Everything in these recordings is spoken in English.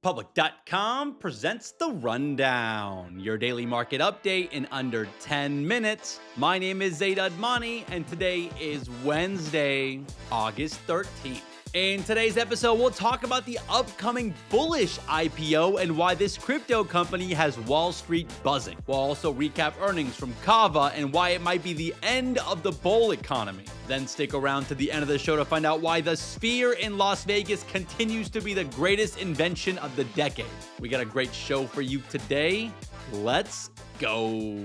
Public.com presents The Rundown, your daily market update in under 10 minutes. My name is Zaid Admani, and today is Wednesday, August 13th. In today's episode, we'll talk about the upcoming Bullish IPO and why this crypto company has Wall Street buzzing. We'll also recap earnings from Cava and why it might be the end of the bull economy. Then stick around to the end of the show to find out why the Sphere in Las Vegas continues to be the greatest invention of the decade. We got a great show for you today. Let's go.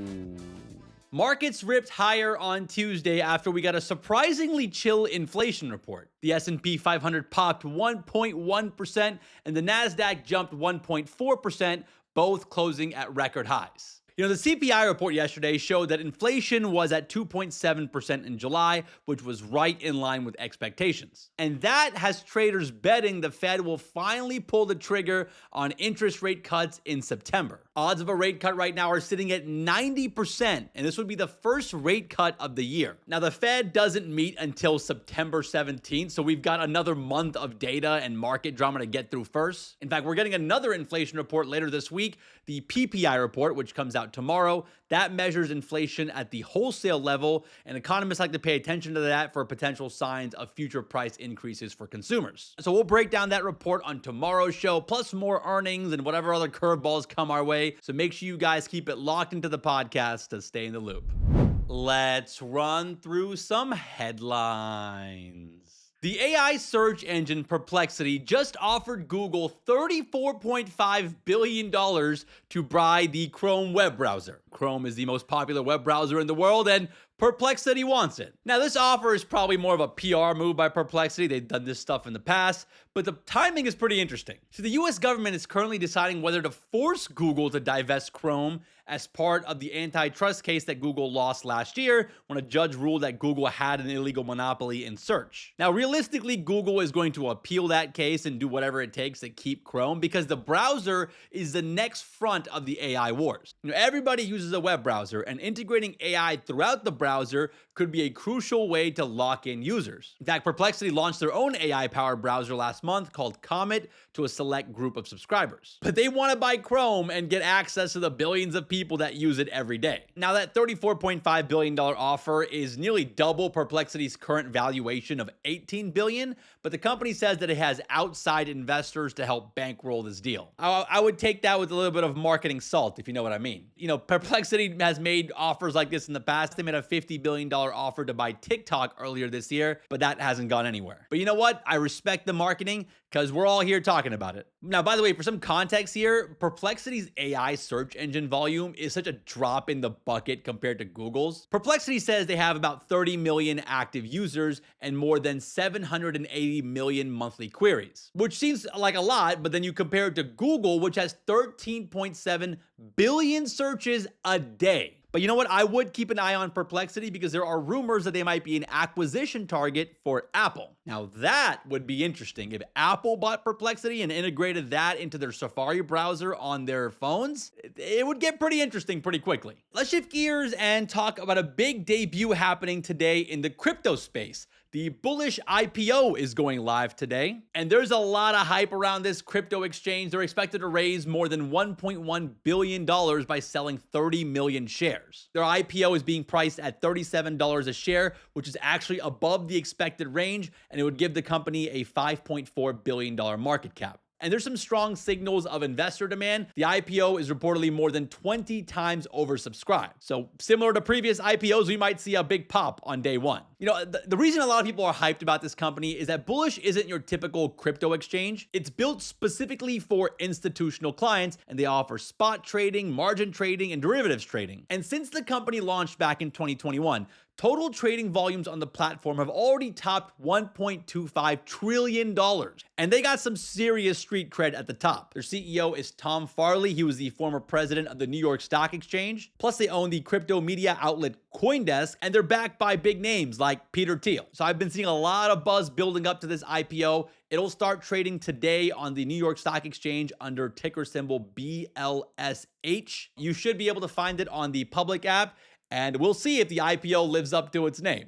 Markets ripped higher on Tuesday after we got a surprisingly chill inflation report. The S&P 500 popped 1.1% and the Nasdaq jumped 1.4%, both closing at record highs. The CPI report yesterday showed that inflation was at 2.7% in July, which was right in line with expectations. And that has traders betting the Fed will finally pull the trigger on interest rate cuts in September. Odds of a rate cut right now are sitting at 90%, and this would be the first rate cut of the year. Now, the Fed doesn't meet until September 17th, so we've got another month of data and market drama to get through first. In fact, we're getting another inflation report later this week, the PPI report, which comes out tomorrow. That measures inflation at the wholesale level, and economists like to pay attention to that for potential signs of future price increases for consumers. So we'll break down that report on tomorrow's show, plus more earnings and whatever other curveballs come our way. So make sure you guys keep it locked into the podcast to stay in the loop. Let's run through some headlines. The AI search engine Perplexity just offered Google $34.5 billion to buy the Chrome web browser. Chrome is the most popular web browser in the world, and Perplexity wants it. Now, this offer is probably more of a PR move by Perplexity. They've done this stuff in the past, but the timing is pretty interesting. So the US government is currently deciding whether to force Google to divest Chrome as part of the antitrust case that Google lost last year when a judge ruled that Google had an illegal monopoly in search. Now, realistically, Google is going to appeal that case and do whatever it takes to keep Chrome because the browser is the next front of the AI wars. Everybody uses a web browser, and integrating AI throughout the browser could be a crucial way to lock in users. In fact, Perplexity launched their own AI-powered browser last month called Comet to a select group of subscribers. But they want to buy Chrome and get access to the billions of people that use it every day. Now, that $34.5 billion offer is nearly double Perplexity's current valuation of $18 billion, but the company says that it has outside investors to help bankroll this deal. I would take that with a little bit of marketing salt, if you know what I mean. Perplexity has made offers like this in the past. They made a $50 billion offer to buy TikTok earlier this year, but that hasn't gone anywhere. But you know what? I respect the marketing because we're all here talking about it. Now, by the way, for some context here, Perplexity's AI search engine volume is such a drop in the bucket compared to Google's. Perplexity says they have about 30 million active users and more than 780 million monthly queries, which seems like a lot, but then you compare it to Google, which has 13.7 billion searches a day. But you know what? I would keep an eye on Perplexity because there are rumors that they might be an acquisition target for Apple. Now, that would be interesting. If Apple bought Perplexity and integrated that into their Safari browser on their phones, it would get pretty interesting pretty quickly. Let's shift gears and talk about a big debut happening today in the crypto space. The Bullish IPO is going live today, and there's a lot of hype around this crypto exchange. They're expected to raise more than $1.1 billion by selling 30 million shares. Their IPO is being priced at $37 a share, which is actually above the expected range, and it would give the company a $5.4 billion market cap. And there's some strong signals of investor demand. The IPO is reportedly more than 20 times oversubscribed. So similar to previous IPOs, we might see a big pop on day one. The reason a lot of people are hyped about this company is that Bullish isn't your typical crypto exchange. It's built specifically for institutional clients, and they offer spot trading, margin trading, and derivatives trading. And since the company launched back in 2021, total trading volumes on the platform have already topped $1.25 trillion. And they got some serious street cred at the top. Their CEO is Tom Farley. He was the former president of the New York Stock Exchange. Plus, they own the crypto media outlet CoinDesk, and they're backed by big names like Peter Thiel. So I've been seeing a lot of buzz building up to this IPO. It'll start trading today on the New York Stock Exchange under ticker symbol BLSH. You should be able to find it on the public app, and we'll see if the IPO lives up to its name.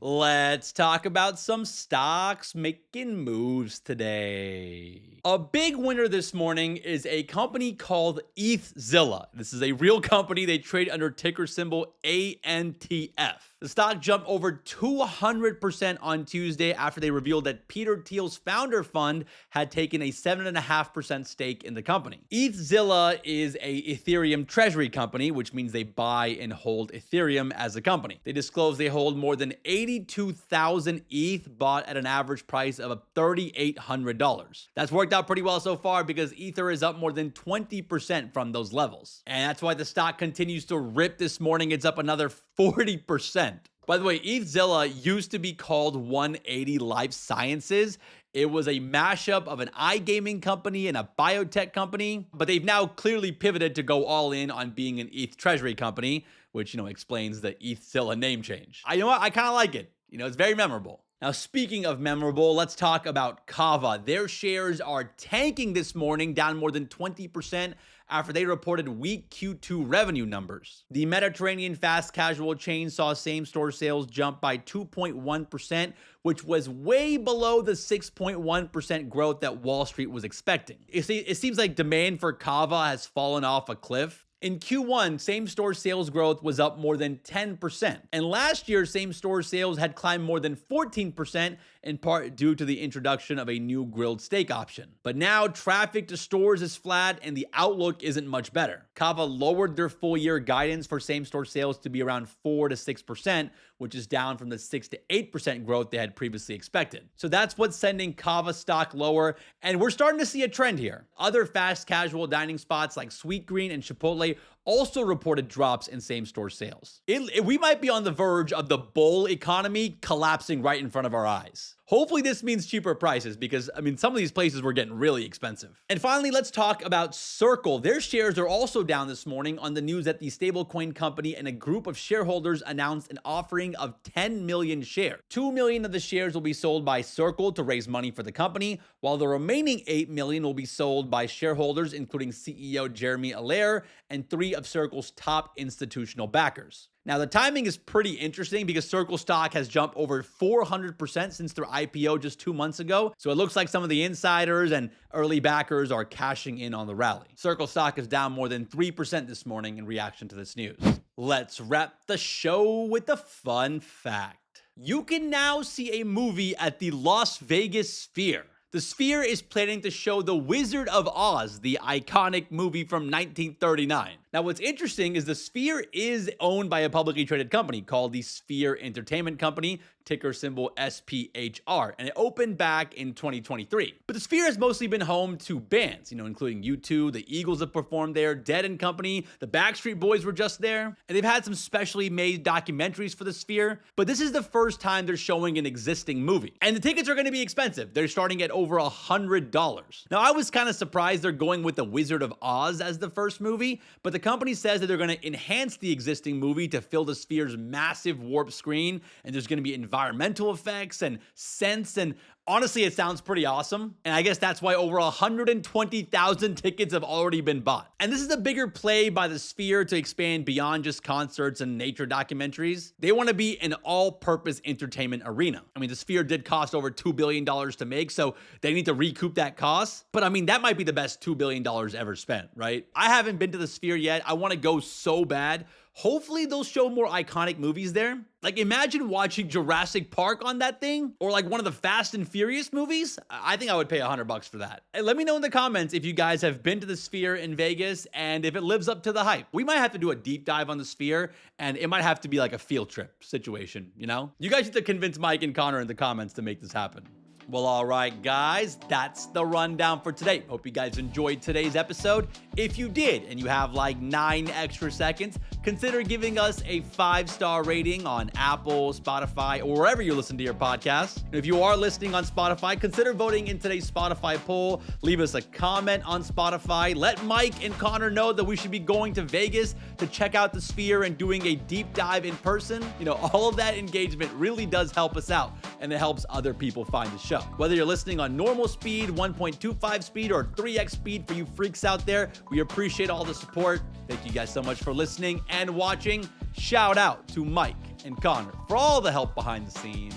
Let's talk about some stocks making moves today. A big winner this morning is a company called ETHZilla. This is a real company. They trade under ticker symbol ANTF. The stock jumped over 200% on Tuesday after they revealed that Peter Thiel's founder fund had taken a 7.5% stake in the company. ETHZilla is a Ethereum treasury company, which means they buy and hold Ethereum as a company. They disclose they hold more than 82,000 ETH bought at an average price of $3,800. That's worked out pretty well so far because Ether is up more than 20% from those levels. And that's why the stock continues to rip this morning. It's up another 40%. By the way, ETHZilla used to be called 180 Life Sciences. It was a mashup of an iGaming company and a biotech company, but they've now clearly pivoted to go all in on being an ETH treasury company, which, explains the ETHZilla name change. I kind of like it. It's very memorable. Now, speaking of memorable, let's talk about Cava. Their shares are tanking this morning, down more than 20% after they reported weak Q2 revenue numbers. The Mediterranean fast casual chain saw same-store sales jump by 2.1%, which was way below the 6.1% growth that Wall Street was expecting. It seems like demand for Cava has fallen off a cliff. In Q1, same-store sales growth was up more than 10%. And last year, same-store sales had climbed more than 14%, in part due to the introduction of a new grilled steak option. But now, traffic to stores is flat and the outlook isn't much better. Cava lowered their full-year guidance for same-store sales to be around 4 to 6%, which is down from the 6 to 8% growth they had previously expected. So that's what's sending Cava stock lower, and we're starting to see a trend here. Other fast casual dining spots like Sweetgreen and Chipotle also reported drops in same-store sales. We might be on the verge of the bull economy collapsing right in front of our eyes. Hopefully this means cheaper prices because, some of these places were getting really expensive. And finally, let's talk about Circle. Their shares are also down this morning on the news that the stablecoin company and a group of shareholders announced an offering of 10 million shares. 2 million of the shares will be sold by Circle to raise money for the company, while the remaining 8 million will be sold by shareholders, including CEO Jeremy Allaire and 3 of Circle's top institutional backers. Now, the timing is pretty interesting because Circle stock has jumped over 400% since their IPO just 2 months ago. So it looks like some of the insiders and early backers are cashing in on the rally. Circle stock is down more than 3% this morning in reaction to this news. Let's wrap the show with a fun fact. You can now see a movie at the Las Vegas Sphere. The Sphere is planning to show The Wizard of Oz, the iconic movie from 1939. Now, what's interesting is the Sphere is owned by a publicly traded company called the Sphere Entertainment Company, ticker symbol SPHR, and it opened back in 2023. But the Sphere has mostly been home to bands, including U2, the Eagles have performed there, Dead & Company, the Backstreet Boys were just there, and they've had some specially made documentaries for the Sphere, but this is the first time they're showing an existing movie. And the tickets are going to be expensive. They're starting at over $100. Now, I was kind of surprised they're going with The Wizard of Oz as the first movie, but the company says that they're going to enhance the existing movie to fill the Sphere's massive warp screen, and there's going to be environmental effects and scents, and honestly, it sounds pretty awesome. And I guess that's why over 120,000 tickets have already been bought. And this is a bigger play by the Sphere to expand beyond just concerts and nature documentaries. They want to be an all-purpose entertainment arena. The Sphere did cost over $2 billion to make, so they need to recoup that cost. But that might be the best $2 billion ever spent, right? I haven't been to the Sphere yet. I want to go so bad. Hopefully they'll show more iconic movies there. Like, imagine watching Jurassic Park on that thing, or like one of the Fast and Furious movies. I think I would pay $100 for that. And let me know in the comments if you guys have been to the Sphere in Vegas and if it lives up to the hype. We might have to do a deep dive on the Sphere, and it might have to be like a field trip situation, You guys need to convince Mike and Connor in the comments to make this happen. Well, all right, guys, that's the rundown for today. Hope you guys enjoyed today's episode. If you did, and you have like 9 extra seconds, consider giving us a 5-star rating on Apple, Spotify, or wherever you listen to your podcast. And if you are listening on Spotify, consider voting in today's Spotify poll. Leave us a comment on Spotify. Let Mike and Connor know that we should be going to Vegas to check out the Sphere and doing a deep dive in person. All of that engagement really does help us out, and it helps other people find the show. Whether you're listening on normal speed, 1.25 speed, or 3x speed for you freaks out there, we appreciate all the support. Thank you guys so much for listening and watching, Shout out to Mike and Connor for all the help behind the scenes,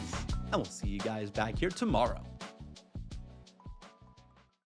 and we'll see you guys back here tomorrow.